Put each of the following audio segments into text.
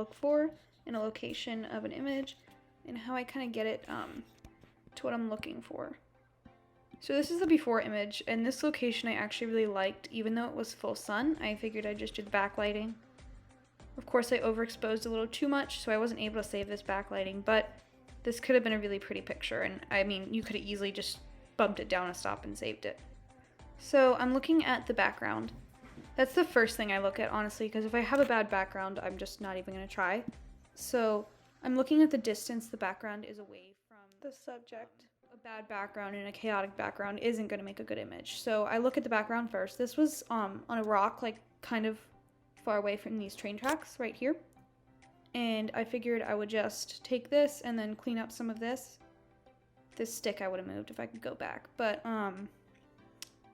look for in a location of an image and how I kind of get it to what I'm looking for. So this is the before image, and this location I actually really liked. Even though it was full sun, I figured I'd just do the backlighting. Of course, I overexposed a little too much, so I wasn't able to save this backlighting, but this could have been a really pretty picture, and I mean, you could have easily just bumped it down a stop and saved it. So I'm looking at the background. That's the first thing I look at, honestly, because if I have a bad background, I'm just not even going to try. So I'm looking at the distance the background is away from the subject. A bad background and a chaotic background isn't going to make a good image. So I look at the background first. This was on a rock, like kind of far away from these train tracks right here. And I figured I would just take this and then clean up some of this. This stick I would have moved if I could go back. But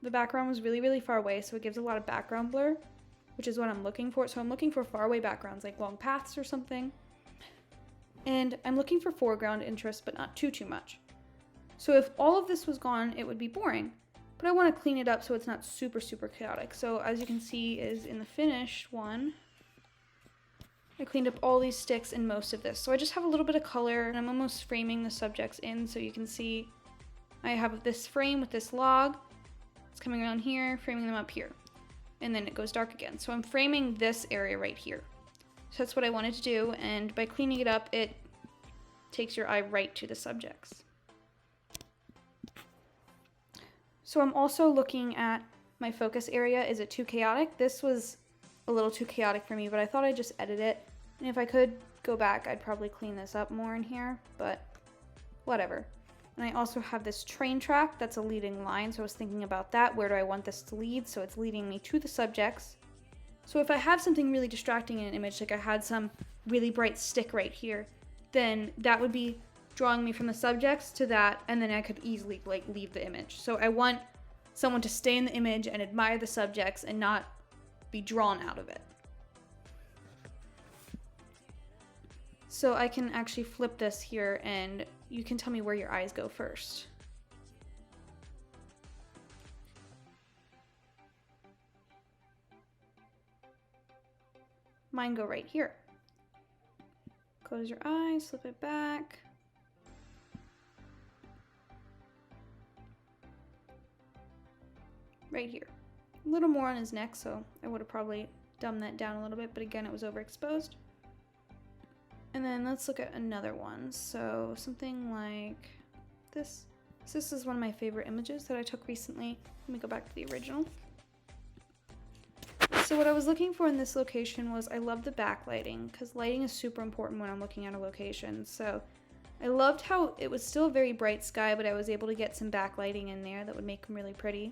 the background was really, really far away, so it gives a lot of background blur, which is what I'm looking for. So I'm looking for far away backgrounds, like long paths or something. And I'm looking for foreground interest, but not too much. So if all of this was gone, it would be boring. But I want to clean it up so it's not super, super chaotic. So as you can see is in the finished one, I cleaned up all these sticks and most of this. So I just have a little bit of color, and I'm almost framing the subjects in, so you can see I have this frame with this log. It's coming around here, framing them up here. And then it goes dark again. So I'm framing this area right here. So that's what I wanted to do, and by cleaning it up, it takes your eye right to the subjects. So I'm also looking at my focus area. Is it too chaotic? This was a little too chaotic for me, but I thought I'd just edit it. And if I could go back, I'd probably clean this up more in here, but whatever. And I also have this train track that's a leading line, so I was thinking about that. Where do I want this to lead? So it's leading me to the subjects. So if I have something really distracting in an image, like I had some really bright stick right here, then that would be drawing me from the subjects to that, and then I could easily like leave the image. So I want someone to stay in the image and admire the subjects and not be drawn out of it. So I can actually flip this here, and you can tell me where your eyes go first. Mine go right here. Close your eyes, flip it back. Right here. A little more on his neck, so I would have probably dumbed that down a little bit, but again, it was overexposed. And then let's look at another one. So something like this. So this is one of my favorite images that I took recently. Let me go back to the original. So what I was looking for in this location was, I love the backlighting, because lighting is super important when I'm looking at a location. So I loved how it was still a very bright sky, but I was able to get some backlighting in there that would make them really pretty.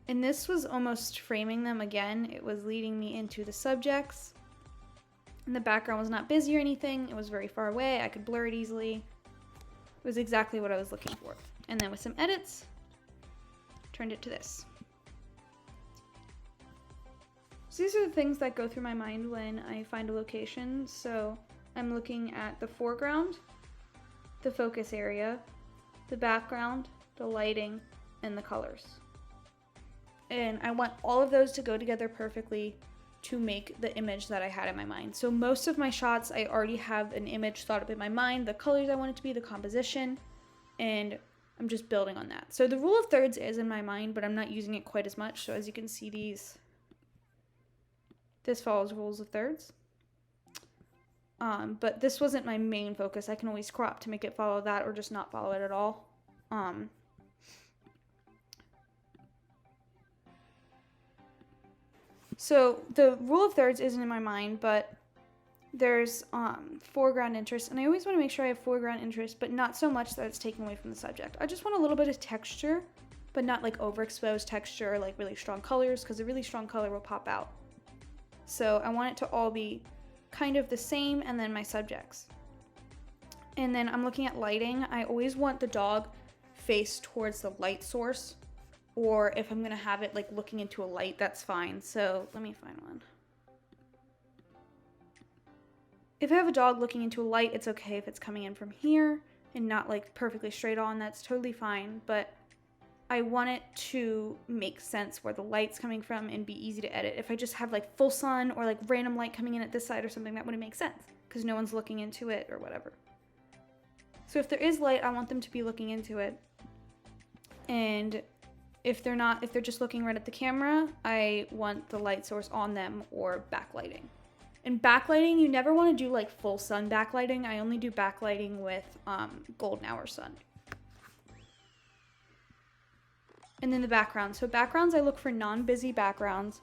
And this was almost framing them again. It was leading me into the subjects. And the background was not busy or anything. It was very far away. I could blur it easily. It was exactly what I was looking for. And then with some edits, turned it to this. So these are the things that go through my mind when I find a location. So I'm looking at the foreground, the focus area, the background, the lighting, and the colors. And I want all of those to go together perfectly to make the image that I had in my mind. So most of my shots, I already have an image thought up in my mind, the colors I want it to be, the composition, and I'm just building on that. So the rule of thirds is in my mind, but I'm not using it quite as much. So as you can see, this follows rules of thirds. But this wasn't my main focus. I can always crop to make it follow that, or just not follow it at all. So the rule of thirds isn't in my mind, but there's foreground interest, and I always want to make sure I have foreground interest, but not so much that it's taken away from the subject. I just want a little bit of texture, but not like overexposed texture, like really strong colors, because a really strong color will pop out. So I want it to all be kind of the same, and then my subjects. And then I'm looking at lighting. I always want the dog face towards the light source, or if I'm gonna have it like looking into a light, that's fine. So let me find one. If I have a dog looking into a light, it's okay if it's coming in from here and not like perfectly straight on, that's totally fine. But I want it to make sense where the light's coming from and be easy to edit. If I just have like full sun or like random light coming in at this side or something, that wouldn't make sense because no one's looking into it or whatever. So if there is light, I want them to be looking into it. And if they're not, if they're just looking right at the camera, I want the light source on them or backlighting. And backlighting, you never want to do like full sun backlighting. I only do backlighting with golden hour sun. And then the background. So backgrounds, I look for non-busy backgrounds.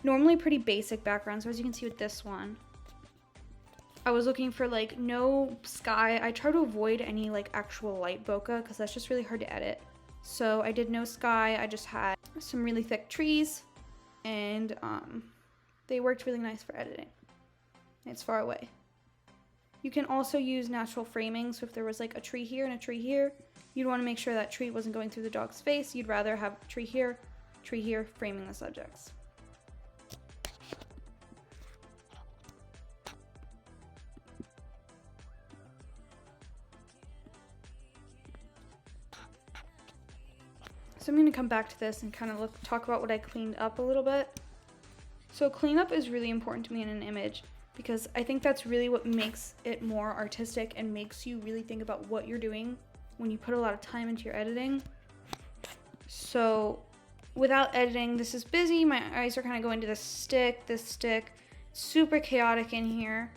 Normally pretty basic backgrounds. So as you can see with this one, I was looking for like no sky. I try to avoid any like actual light bokeh because that's just really hard to edit. So I did no sky. I just had some really thick trees and they worked really nice for editing. It's far away. You can also use natural framing. So if there was like a tree here and a tree here, you'd want to make sure that tree wasn't going through the dog's face. You'd rather have tree here, framing the subjects. So I'm going to come back to this and kind of talk about what I cleaned up a little bit. So cleanup is really important to me in an image because I think that's really what makes it more artistic and makes you really think about what you're doing when you put a lot of time into your editing. So without editing, this is busy. My eyes are kind of going to this stick, super chaotic in here.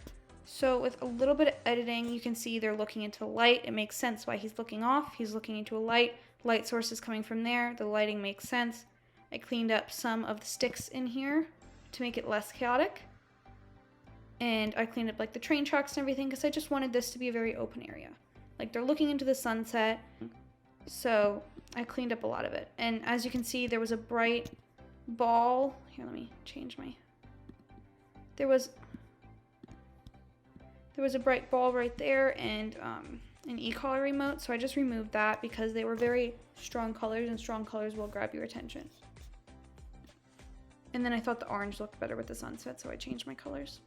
So with a little bit of editing, you can see they're looking into the light. It makes sense why he's looking off. He's looking into a light. Light source is coming from there. The lighting makes sense. I cleaned up some of the sticks in here to make it less chaotic. And I cleaned up like the train tracks and everything because I just wanted this to be a very open area. Like they're looking into the sunset. So I cleaned up a lot of it. And as you can see, there was a bright ball. Here, let me change my... There was a bright ball right there and an e-collar remote. So I just removed that because they were very strong colors and strong colors will grab your attention. And then I thought the orange looked better with the sunset, so I changed my colors.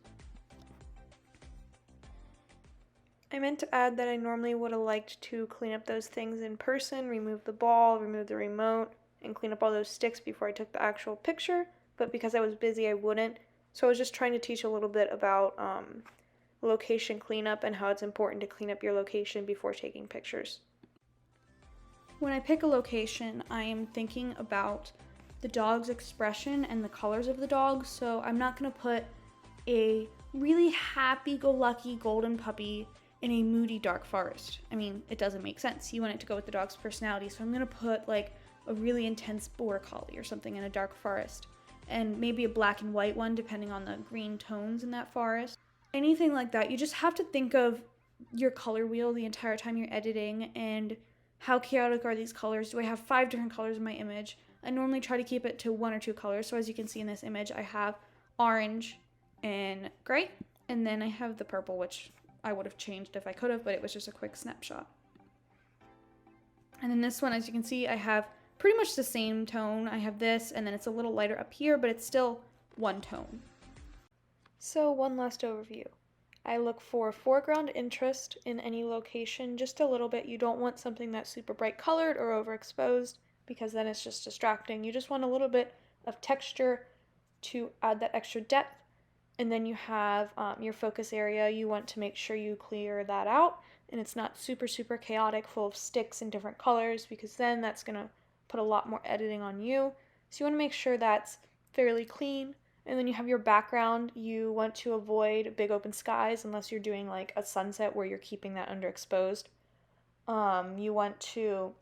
I meant to add that I normally would have liked to clean up those things in person, remove the ball, remove the remote, and clean up all those sticks before I took the actual picture, but because I was busy, I wouldn't. So I was just trying to teach a little bit about location cleanup and how it's important to clean up your location before taking pictures. When I pick a location, I am thinking about the dog's expression and the colors of the dog, so I'm not going to put a really happy-go-lucky golden puppy in a moody dark forest. I mean, it doesn't make sense. You want it to go with the dog's personality, so I'm going to put like a really intense border collie or something in a dark forest, and maybe a black and white one depending on the green tones in that forest. Anything like that. You just have to think of your color wheel the entire time you're editing and how chaotic are these colors. Do I have 5 different colors in my image? I normally try to keep it to 1 or 2 colors. So as you can see in this image, I have orange and gray, and then I have the purple, which I would have changed if I could have, but it was just a quick snapshot. And then this one, as you can see, I have pretty much the same tone. I have this, and then it's a little lighter up here, but it's still one tone. So one last overview. I look for foreground interest in any location, just a little bit. You don't want something that's super bright colored or overexposed because then it's just distracting. You just want a little bit of texture to add that extra depth. And then you have your focus area. You want to make sure you clear that out and it's not super, super chaotic, full of sticks in different colors, because then that's going to put a lot more editing on you. So you want to make sure that's fairly clean. And then you have your background. You want to avoid big open skies unless you're doing like a sunset where you're keeping that underexposed. You want to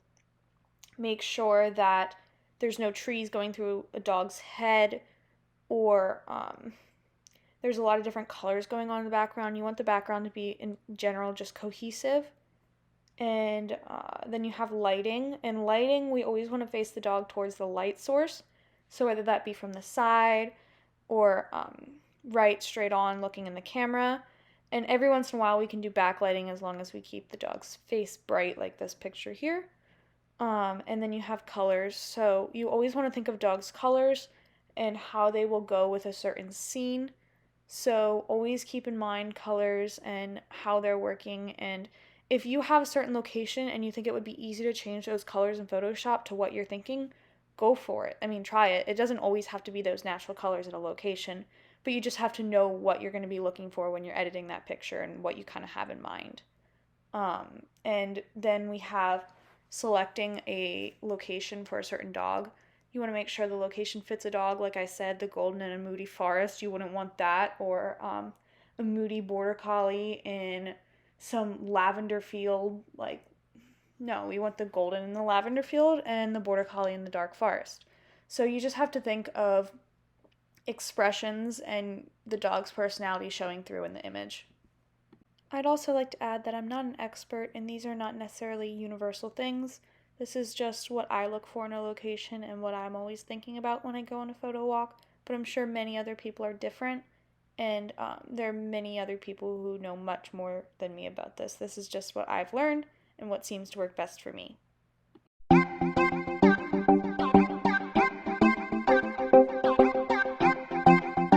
make sure that there's no trees going through a dog's head, or there's a lot of different colors going on in the background. You want the background to be in general just cohesive. And then you have lighting. And lighting, we always want to face the dog towards the light source. So whether that be from the side or right straight on looking in the camera. And every once in a while we can do backlighting as long as we keep the dog's face bright, like this picture here. And then you have colors. So you always want to think of dogs' colors and how they will go with a certain scene. So always keep in mind colors and how they're working. And If you have a certain location and you think it would be easy to change those colors in Photoshop to what you're thinking, go for it. I mean, try it. It doesn't always have to be those natural colors at a location, but you just have to know what you're going to be looking for when you're editing that picture and what you kind of have in mind. And then we have selecting a location for a certain dog. You want to make sure the location fits a dog. Like I said, the golden and a moody forest, you wouldn't want that, or a moody border collie in some lavender field. Like, no, we want the golden in the lavender field and the border collie in the dark forest. So you just have to think of expressions and the dog's personality showing through in the image. I'd also like to add that I'm not an expert and these are not necessarily universal things. This is just what I look for in a location and what I'm always thinking about when I go on a photo walk, but I'm sure many other people are different, and there are many other people who know much more than me about this. This is just what I've learned and what seems to work best for me.